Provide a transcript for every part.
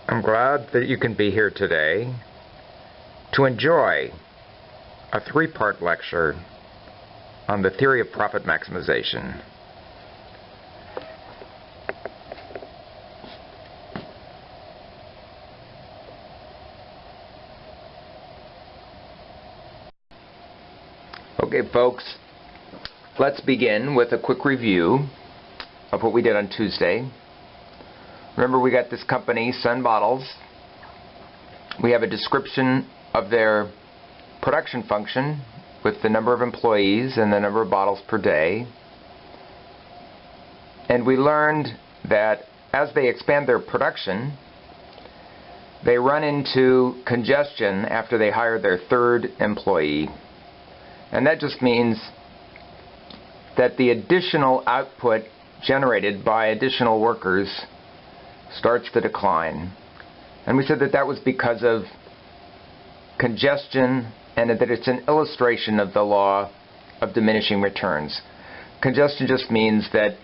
I'm glad that you can be here today to enjoy a three-part lecture on the theory of profit maximization. Okay, folks, let's begin with a quick review of what we did on Tuesday. Remember, we got this company, Sun Bottles. We have a description of their production function with the number of employees and the number of bottles per day. And we learned that as they expand their production, they run into congestion after they hire their third employee. And that just means that the additional output generated by additional workers starts to decline. And we said that that was because of congestion, and that it's an illustration of the law of diminishing returns. Congestion just means that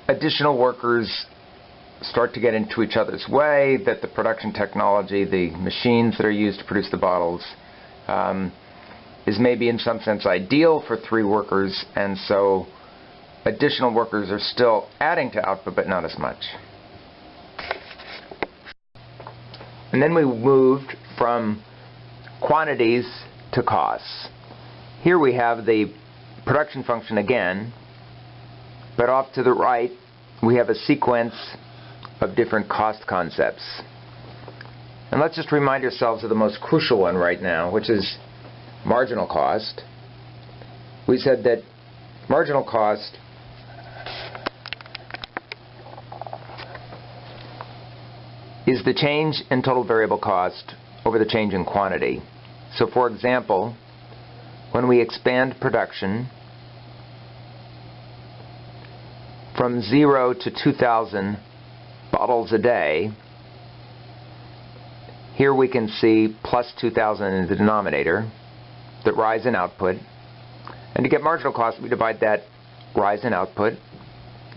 additional workers start to get into each other's way, that the production technology, the machines that are used to produce the bottles, is maybe in some sense ideal for 3 workers, and so additional workers are still adding to output, but not as much. And then we moved from quantities to costs. Here we have the production function again, but off to the right we have a sequence of different cost concepts. And let's just remind ourselves of the most crucial one right now, which is marginal cost. We said that marginal cost is the change in total variable cost over the change in quantity. So for example, when we expand production from 0 to 2,000 bottles a day, here we can see plus 2,000 in the denominator, the rise in output. And to get marginal cost, we divide that rise in output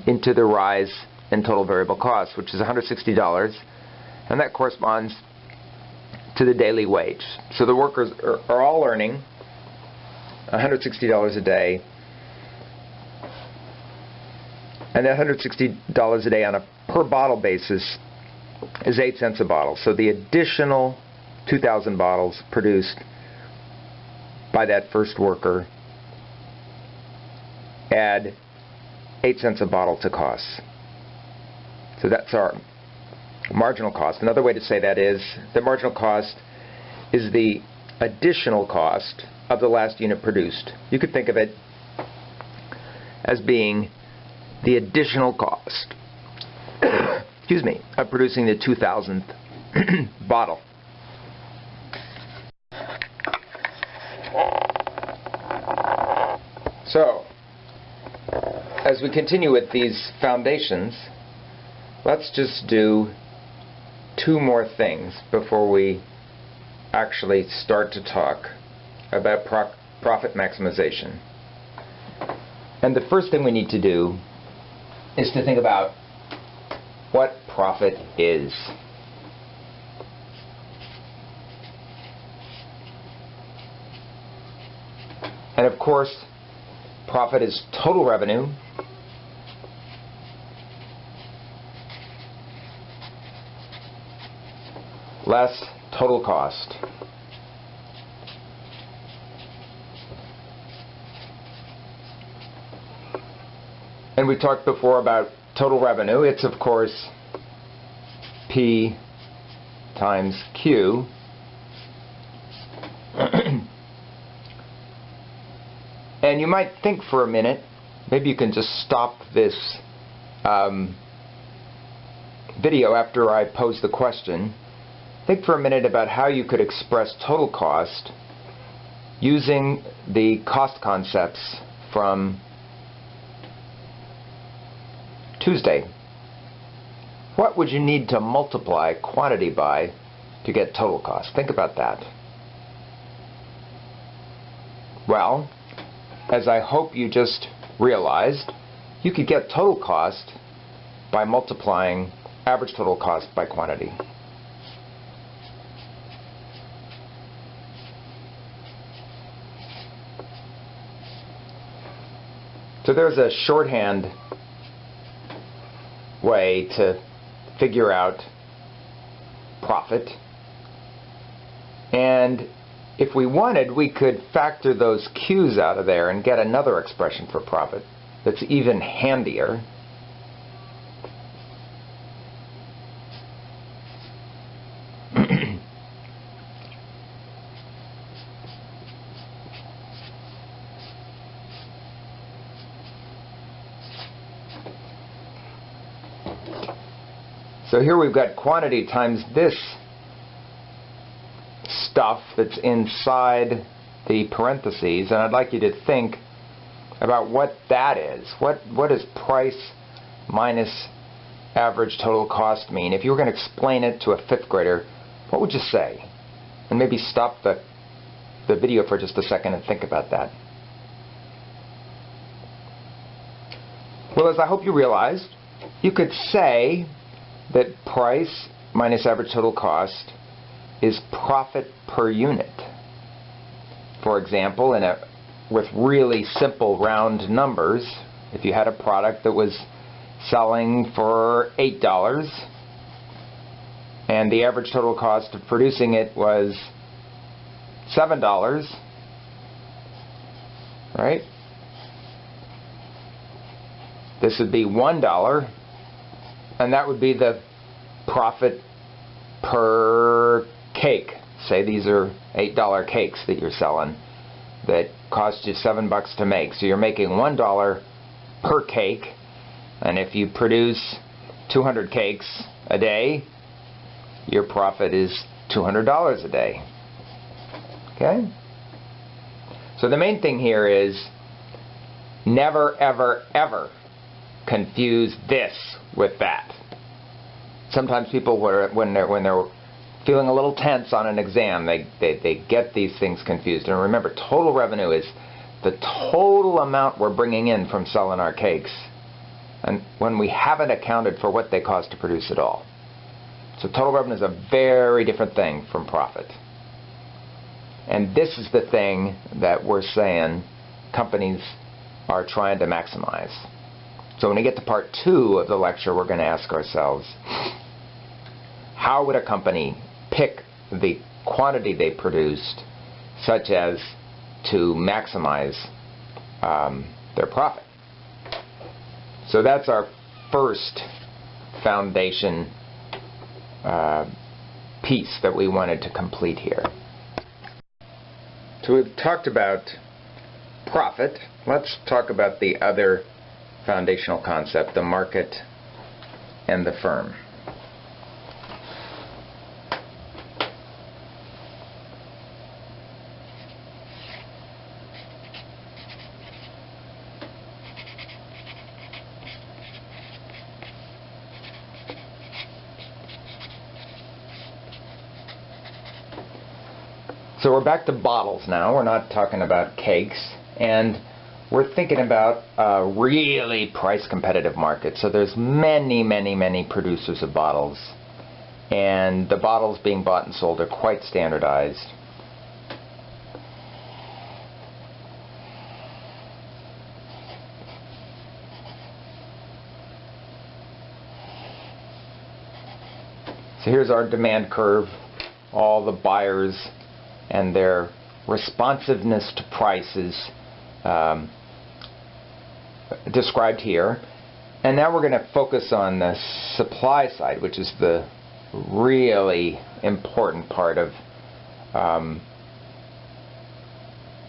into the rise in total variable cost, which is $160. And that corresponds to the daily wage. So the workers are all earning $160 a day. And that $160 a day on a per bottle basis is 8 cents a bottle. So the additional 2,000 bottles produced by that first worker add 8 cents a bottle to costs. So that's our marginal cost. Another way to say that is the marginal cost is the additional cost of the last unit produced. You could think of it as being the additional cost excuse me, of producing the 2,000th bottle. So, as we continue with these foundations, let's just do 2 more things before we actually start to talk about profit maximization. And the first thing we need to do is to think about what profit is. And of course, profit is total revenue less total cost. And we talked before about total revenue. It's of course P times Q. And you might think for a minute, maybe you can just stop this video after I pose the question. Think for a minute about how you could express total cost using the cost concepts from Tuesday. What would you need to multiply quantity by to get total cost? Think about that. Well, as I hope you just realized, you could get total cost by multiplying average total cost by quantity. So there's a shorthand way to figure out profit. And if we wanted, we could factor those Q's out of there and get another expression for profit that's even handier. So here we've got quantity times this stuff that's inside the parentheses, and I'd like you to think about what that is. What does price minus average total cost mean? If you were going to explain it to a 5th grader, what would you say? And maybe stop the video for just a second and think about that. Well, as I hope you realized, you could say that price minus average total cost is profit per unit. For example, with really simple round numbers, if you had a product that was selling for $8 and the average total cost of producing it was $7, right? This would be $1, and that would be the profit per cake. Say these are $8 cakes that you're selling that cost you $7 to make. So you're making $1 per cake, and if you produce 200 cakes a day, your profit is $200 a day. Okay? So the main thing here is never, ever, ever confuse this with that. Sometimes people, when they're feeling a little tense on an exam, they get these things confused. And remember, total revenue is the total amount we're bringing in from selling our cakes, and when we haven't accounted for what they cost to produce it all. So total revenue is a very different thing from profit. And this is the thing that we're saying companies are trying to maximize. So when we get to part 2 of the lecture, we're going to ask ourselves, how would a company pick the quantity they produced such as to maximize their profit? So that's our first foundation piece that we wanted to complete here. So we've talked about profit. Let's talk about the other foundational concept, the market and the firm. So we're back to bottles now. We're not talking about cakes, and we're thinking about a really price competitive market. So there's many producers of bottles, and the bottles being bought and sold are quite standardized. So here's our demand curve, all the buyers and their responsiveness to prices described here. And now we're going to focus on the supply side, which is the really important part of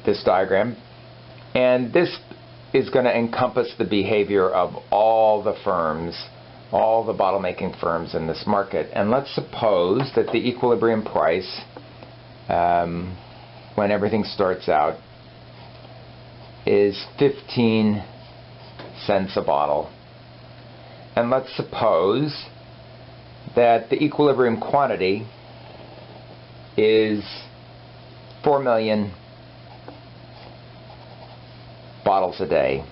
this diagram. And this is going to encompass the behavior of all the firms, all the bottle making firms in this market. And let's suppose that the equilibrium price, when everything starts out, is 15 cents a bottle. And let's suppose that the equilibrium quantity is 4 million bottles a day.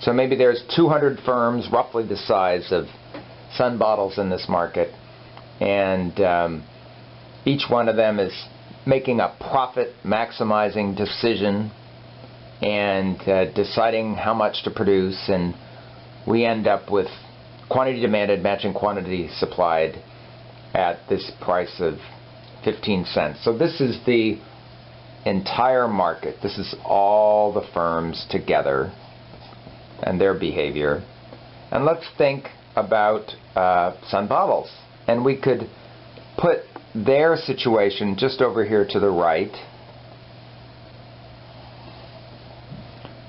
So maybe there's 200 firms roughly the size of Sun Bottles in this market, and each one of them is making a profit maximizing decision and deciding how much to produce, and we end up with quantity demanded matching quantity supplied at this price of 15 cents. So this is the entire market. This is all the firms together and their behavior. And let's think about Sun Bottles. And we could put their situation just over here to the right.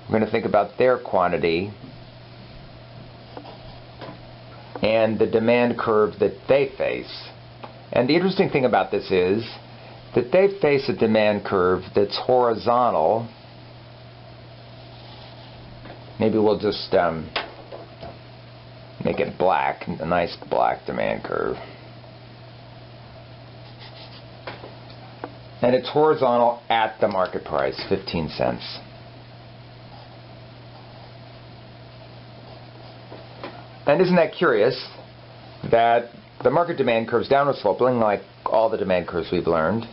We're going to think about their quantity and the demand curve that they face. And the interesting thing about this is that they face a demand curve that's horizontal. Maybe we'll just make it black, a nice black demand curve. And it's horizontal at the market price, 15 cents. And isn't that curious that the market demand curve is downward sloping like all the demand curves we've learned,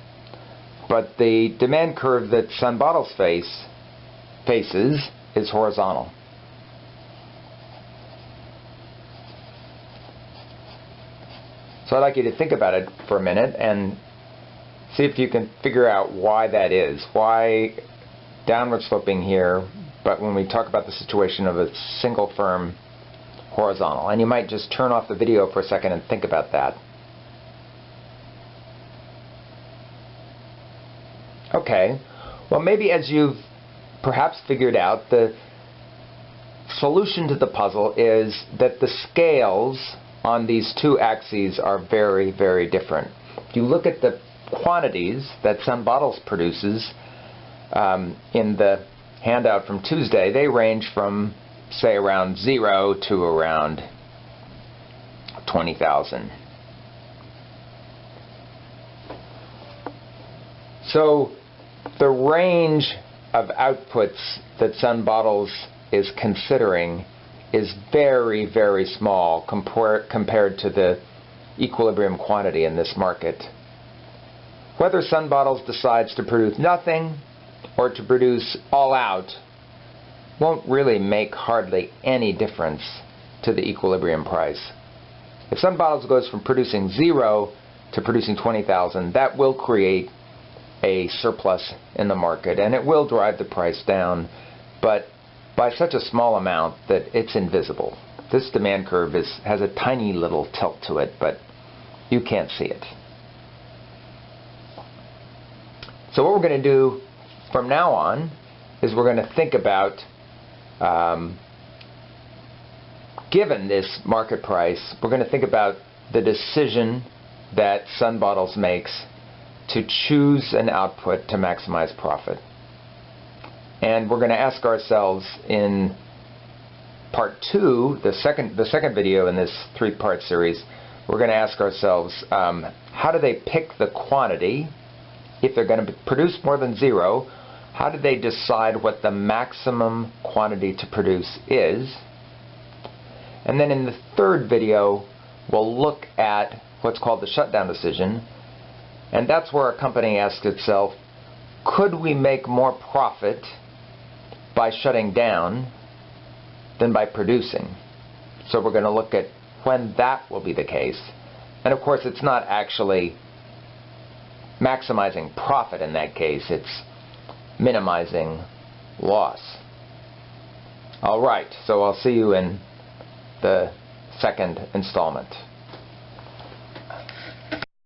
but the demand curve that Sun Bottles faces is horizontal. So I'd like you to think about it for a minute and see if you can figure out why that is. Why downward sloping here, but when we talk about the situation of a single firm, horizontal. And you might just turn off the video for a second and think about that. Okay, well maybe as you've perhaps figured out, the solution to the puzzle is that the scales on these two axes are very, very different. If you look at the quantities that Sun Bottles produces in the handout from Tuesday, they range from say around 0 to around 20,000. So the range of outputs that Sun Bottles is considering is very, very small compared to the equilibrium quantity in this market. Whether Sun Bottles decides to produce nothing or to produce all out won't really make hardly any difference to the equilibrium price. If Sun Bottles goes from producing 0 to producing 20,000, that will create a surplus in the market and it will drive the price down, but by such a small amount that it's invisible. This demand curve has a tiny little tilt to it, but you can't see it. So what we're going to do from now on is we're going to think about given this market price, we're going to think about the decision that Sun Bottles makes to choose an output to maximize profit. And we're going to ask ourselves in part 2, the second video in this 3-part series, we're going to ask ourselves how do they pick the quantity? If they're going to produce more than 0, how do they decide what the maximum quantity to produce is? And then in the 3rd video, we'll look at what's called the shutdown decision. And that's where a company asks itself, could we make more profit by shutting down than by producing? So we're going to look at when that will be the case. And of course, it's not actually maximizing profit in that case, it's minimizing loss. All right, so I'll see you in the 2nd installment.